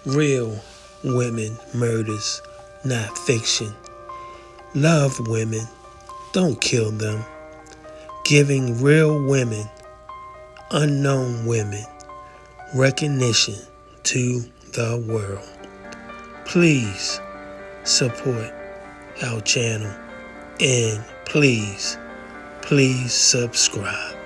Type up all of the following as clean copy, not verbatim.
Real women murders, not fiction. Love women, don't kill them. Giving real women, unknown women, recognition to the world. Please support our channel and please subscribe.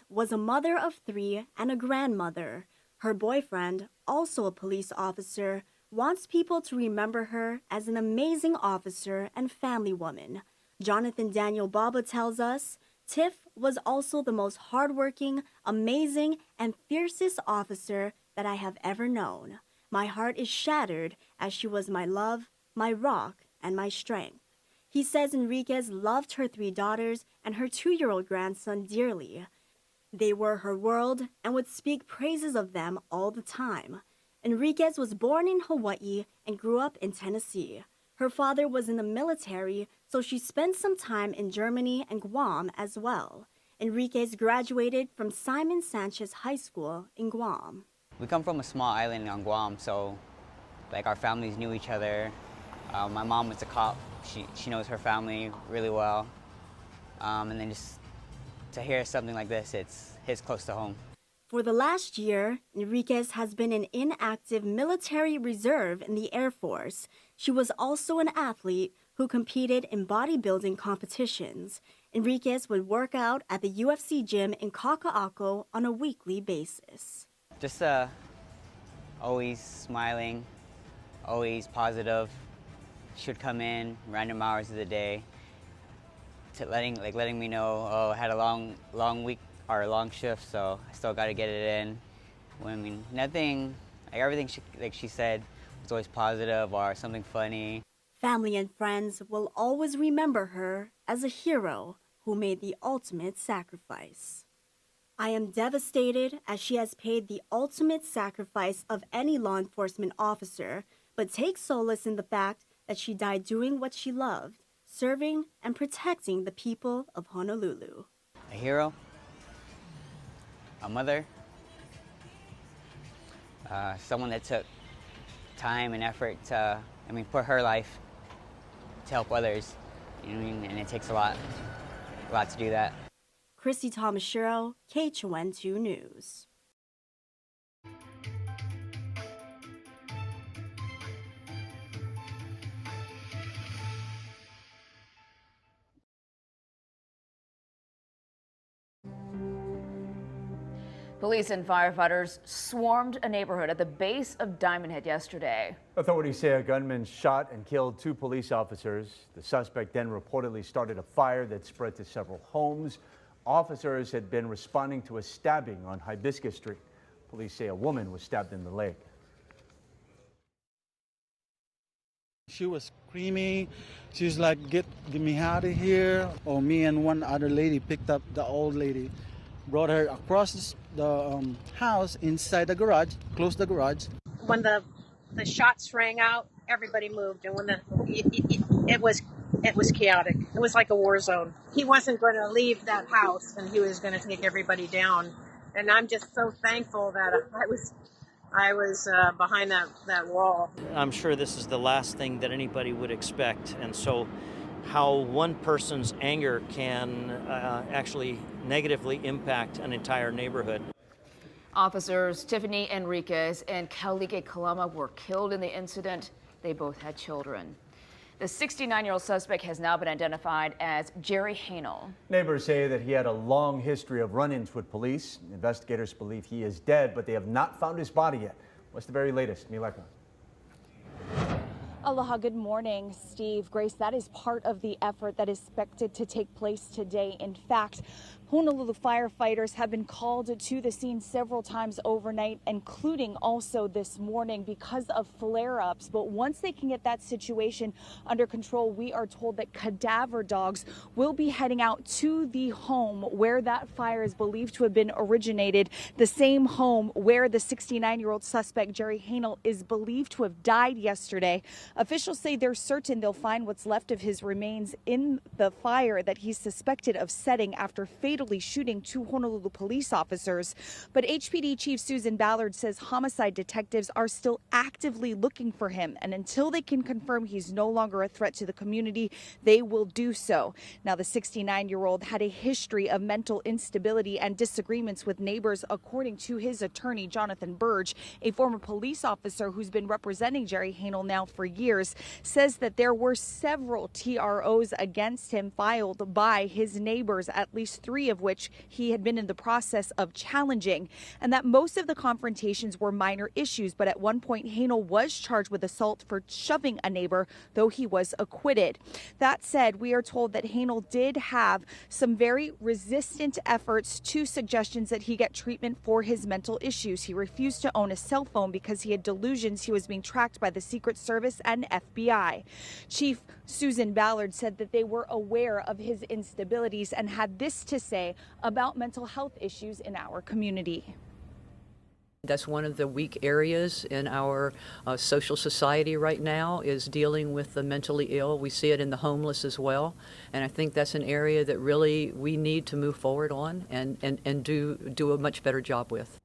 Was a mother of 3 and a grandmother. Her boyfriend, also a police officer, wants people to remember her as an amazing officer and family woman. Jonathan Daniel Baba tells us, Tiff was also the most hardworking, amazing, and fiercest officer that I have ever known. My heart is shattered as she was my love, my rock, and my strength. He says Enriquez loved her 3 daughters and her 2-year-old grandson dearly. They were her world and would speak praises of them all the time. Enriquez was born in Hawaii and grew up in Tennessee. Her father was in the military, so she spent some time in Germany and Guam as well. Enriquez graduated from Simon Sanchez High School in Guam. We come from a small island on Guam, so like our families knew each other. My mom was a cop. She knows her family really well. And then just to hear something like this, it hits close to home. For the last year, Enriquez has been an inactive military reserve in the Air Force. She was also an athlete who competed in bodybuilding competitions. Enriquez would work out at the UFC gym in Kaka'ako on a weekly basis. Just always smiling, always positive. She would come in random hours of the day, to letting me know, oh, I had a long week or a long shift, so I still got to get it in. I mean, nothing, like everything she said was always positive or something funny. Family and friends will always remember her as a hero who made the ultimate sacrifice. I am devastated as she has paid the ultimate sacrifice of any law enforcement officer, but take solace in the fact that she died doing what she loved, serving and protecting the people of Honolulu. A hero, a mother, someone that took time and effort to, put her life to help others, you know what I mean? And it takes a lot to do that. Christy Tomashiro, KHON2 News. Police and firefighters swarmed a neighborhood at the base of Diamond Head yesterday. Authorities say a gunman shot and killed 2 police officers. The suspect then reportedly started a fire that spread to several homes. Officers had been responding to a stabbing on Hibiscus Street. Police say a woman was stabbed in the leg. She was screaming. She was like, get me out of here. Or me and one other lady picked up the old lady, brought her across the house inside the garage, closed the garage. When the shots rang out, everybody moved, and when it was chaotic. It was like a war zone. He wasn't going to leave that house, and he was going to take everybody down. And I'm just so thankful that I was behind that wall. I'm sure this is the last thing that anybody would expect, and so how one person's anger can actually negatively impact an entire neighborhood. Officers Tiffany-Enriquez and Kaulike Kalama were killed in the incident. They both had children. The 69-year-old suspect has now been identified as Jerry Hanel. Neighbors say that he had a long history of run-ins with police. Investigators believe he is dead, but they have not found his body yet. What's the very latest? Mileka. Aloha, good morning, Steve. Grace, that is part of the effort that is expected to take place today. In fact, Honolulu firefighters have been called to the scene several times overnight, including also this morning because of flare-ups. But once they can get that situation under control, we are told that cadaver dogs will be heading out to the home where that fire is believed to have been originated, the same home where the 69-year-old suspect, Jerry Hanel, is believed to have died yesterday. Officials say they're certain they'll find what's left of his remains in the fire that he's suspected of setting after fatally shooting two Honolulu police officers. But HPD Chief Susan Ballard says homicide detectives are still actively looking for him, and until they can confirm he's no longer a threat to the community, they will do so. Now, the 69-year-old had a history of mental instability and disagreements with neighbors, according to his attorney, Jonathan Burge. A former police officer who's been representing Jerry Hanel now for years says that there were several TROs against him filed by his neighbors, at least 3 of which he had been in the process of challenging, and that most of the confrontations were minor issues. But at one point, Hanel was charged with assault for shoving a neighbor, though he was acquitted. That said, we are told that Hanel did have some very resistant efforts to suggestions that he get treatment for his mental issues. He refused to own a cell phone because he had delusions he was being tracked by the Secret Service and FBI. Chief Susan Ballard said that they were aware of his instabilities and had this to say about mental health issues in our community. That's one of the weak areas in our social society right now, is dealing with the mentally ill. We see it in the homeless as well. And I think that's an area that really we need to move forward on and do a much better job with.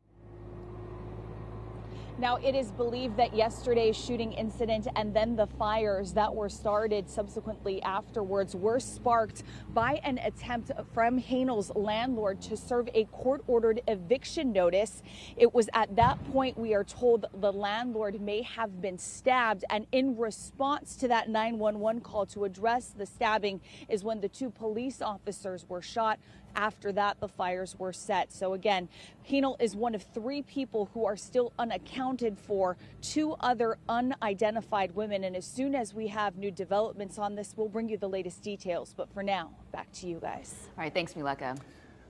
Now, it is believed that yesterday's shooting incident and then the fires that were started subsequently afterwards were sparked by an attempt from Hanel's landlord to serve a court-ordered eviction notice. It was at that point, we are told, the landlord may have been stabbed, and in response to that 911 call to address the stabbing is when the 2 police officers were shot. After that, the fires were set. So again, Hanel is one of 3 people who are still unaccounted for, 2 other unidentified women. And as soon as we have new developments on this, we'll bring you the latest details. But for now, back to you guys. All right, thanks, Mileka.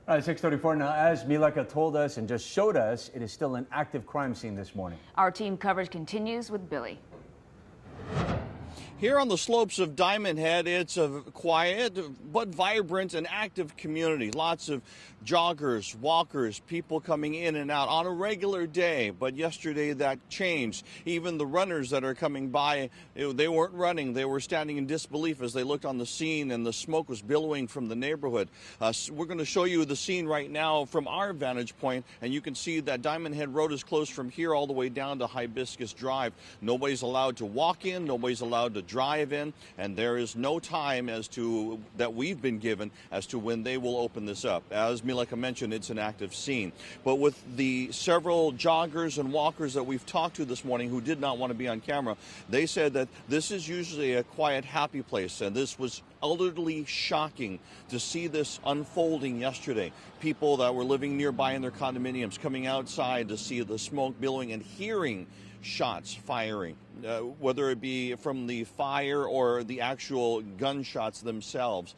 All right, 6:34 now. As Mileka told us and just showed us, it is still an active crime scene this morning. Our team coverage continues with Billy. Here on the slopes of Diamond Head, it's a quiet but vibrant and active community. Lots of joggers, walkers, people coming in and out on a regular day. But yesterday that changed. Even the runners that are coming by, they weren't running. They were standing in disbelief as they looked on the scene, and the smoke was billowing from the neighborhood. We're going to show you the scene right now from our vantage point, and you can see that Diamond Head Road is closed from here all the way down to Hibiscus Drive. Nobody's allowed to walk in. Nobody's allowed to drive in, and there is no time as to that we've been given as to when they will open this up. As Mileka mentioned, it's an active scene. But with the several joggers and walkers that we've talked to this morning who did not want to be on camera, they said that this is usually a quiet, happy place, and this was utterly shocking to see this unfolding yesterday. People that were living nearby in their condominiums coming outside to see the smoke billowing and hearing shots firing, whether it be from the fire or the actual gunshots themselves.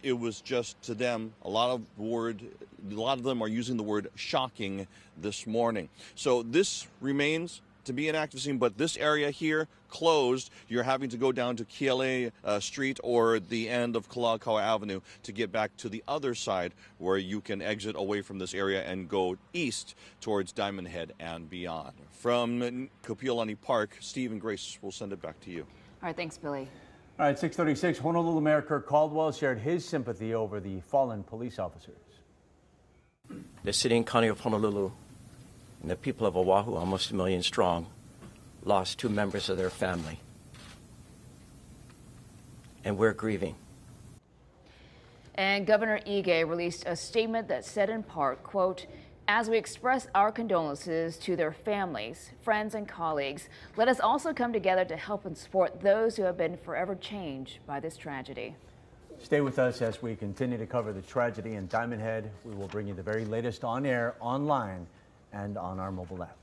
It was just, to them, a lot of them are using the word shocking this morning. So this remains to be an active scene, but this area here closed. You're having to go down to Kiele Street or the end of Kalakaua Avenue to get back to the other side, where you can exit away from this area and go east towards Diamond Head and beyond. From Kapiolani Park, Steve and Grace will send it back to you. All right, thanks, Billy. All right, 6:36, Honolulu Mayor Kirk Caldwell shared his sympathy over the fallen police officers. The city and county of Honolulu and the people of Oahu, almost 1 million strong, lost 2 members of their family. and we're grieving. And Governor Ige released a statement that said in part, quote, "As we express our condolences to their families, friends, and colleagues, let us also come together to help and support those who have been forever changed by this tragedy." Stay with us as we continue to cover the tragedy in Diamond Head. We will bring you the very latest on air, online, and on our mobile app.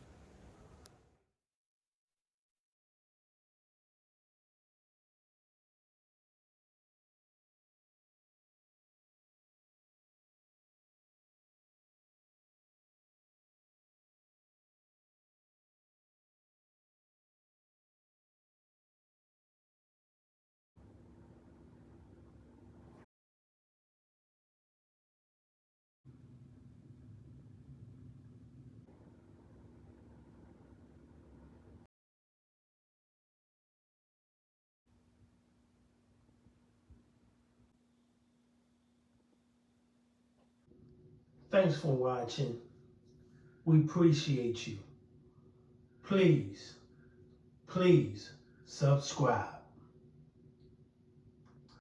Thanks for watching. We appreciate you. Please subscribe.